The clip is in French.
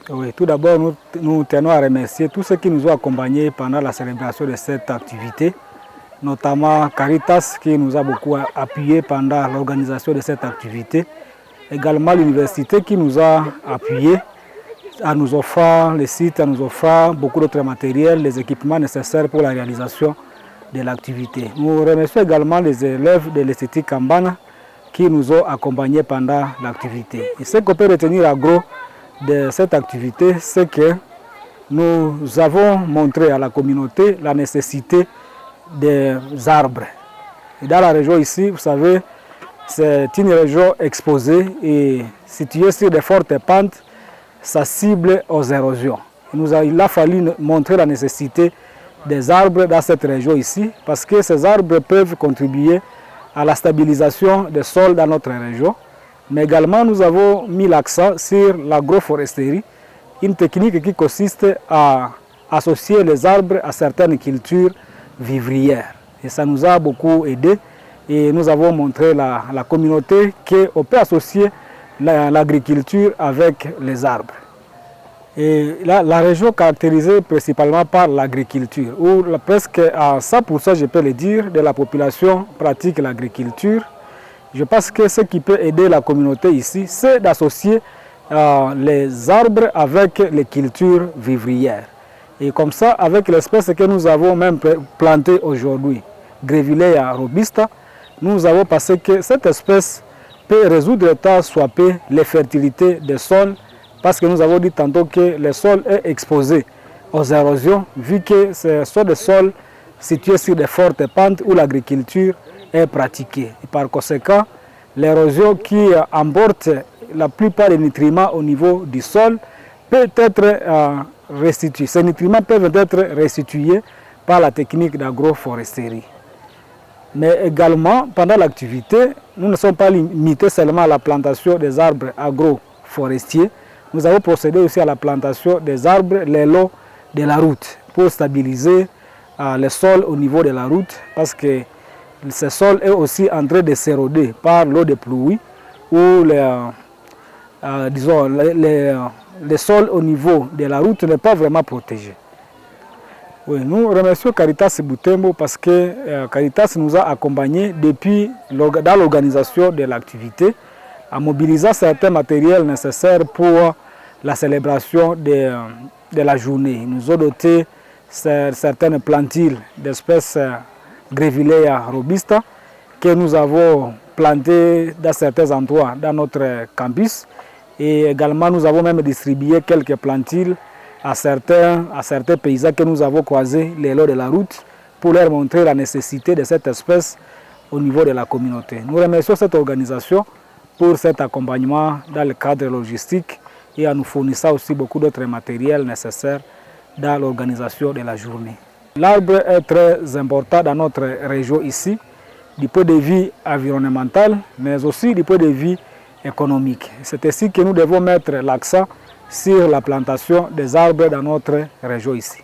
Oui, tout d'abord, nous tenons à remercier tous ceux qui nous ont accompagnés pendant la célébration de cette activité, notamment Caritas qui nous a beaucoup appuyés pendant l'organisation de cette activité, également l'université qui nous a appuyés en nous offrant les sites, en nous offrant beaucoup d'autres matériels, les équipements nécessaires pour la réalisation de l'activité. Nous remercions également les élèves de l'esthétique Kambana qui nous ont accompagnés pendant l'activité. Et ce qu'on peut retenir à gros de cette activité, c'est que nous avons montré à la communauté la nécessité des arbres. Et dans la région ici, vous savez, c'est une région exposée et située sur des fortes pentes, sensible aux érosions. Il a fallu montrer la nécessité des arbres dans cette région ici, parce que ces arbres peuvent contribuer à la stabilisation des sols dans notre région. Mais également, nous avons mis l'accent sur l'agroforesterie, une technique qui consiste à associer les arbres à certaines cultures vivrières. Et ça nous a beaucoup aidé et nous avons montré à la communauté qu'on peut associer l'agriculture avec les arbres. Et la région caractérisée principalement par l'agriculture, où presque à 100%, je peux le dire, de la population pratique l'agriculture. Je pense que ce qui peut aider la communauté ici, c'est d'associer les arbres avec les cultures vivrières. Et comme ça, avec l'espèce que nous avons même plantée aujourd'hui, Grevillea robusta, nous avons pensé que cette espèce peut résoudre tant soit peu les fertilités des sols, parce que nous avons dit tantôt que le sol est exposé aux érosions, vu que ce sont des sols situés sur des fortes pentes où l'agriculture est pratiquée. Et par conséquent, l'érosion qui emporte la plupart des nutriments au niveau du sol peut être restituée. Ces nutriments peuvent être restitués par la technique d'agroforesterie. Mais également, pendant l'activité, nous ne sommes pas limités seulement à la plantation des arbres agroforestiers. Nous avons procédé aussi à la plantation des arbres le long de la route pour stabiliser le sol au niveau de la route, parce que ce sol est aussi en train de s'éroder par l'eau de pluie ou le sol au niveau de la route n'est pas vraiment protégé. Oui, nous remercions Caritas Butembo parce que Caritas nous a accompagnés depuis dans l'organisation de l'activité en mobilisant certains matériels nécessaires pour la célébration de la journée. Ils nous ont doté certaines plantules d'espèces Grevillea robusta que nous avons plantées dans certains endroits dans notre campus. Et également, nous avons même distribué quelques plantules à certains paysans que nous avons croisés le long de la route pour leur montrer la nécessité de cette espèce au niveau de la communauté. Nous remercions cette organisation pour cet accompagnement dans le cadre logistique et en nous fournissant aussi beaucoup d'autres matériels nécessaires dans l'organisation de la journée. L'arbre est très important dans notre région ici, du point de vue environnemental, mais aussi du point de vue économique. C'est ici que nous devons mettre l'accent sur la plantation des arbres dans notre région ici.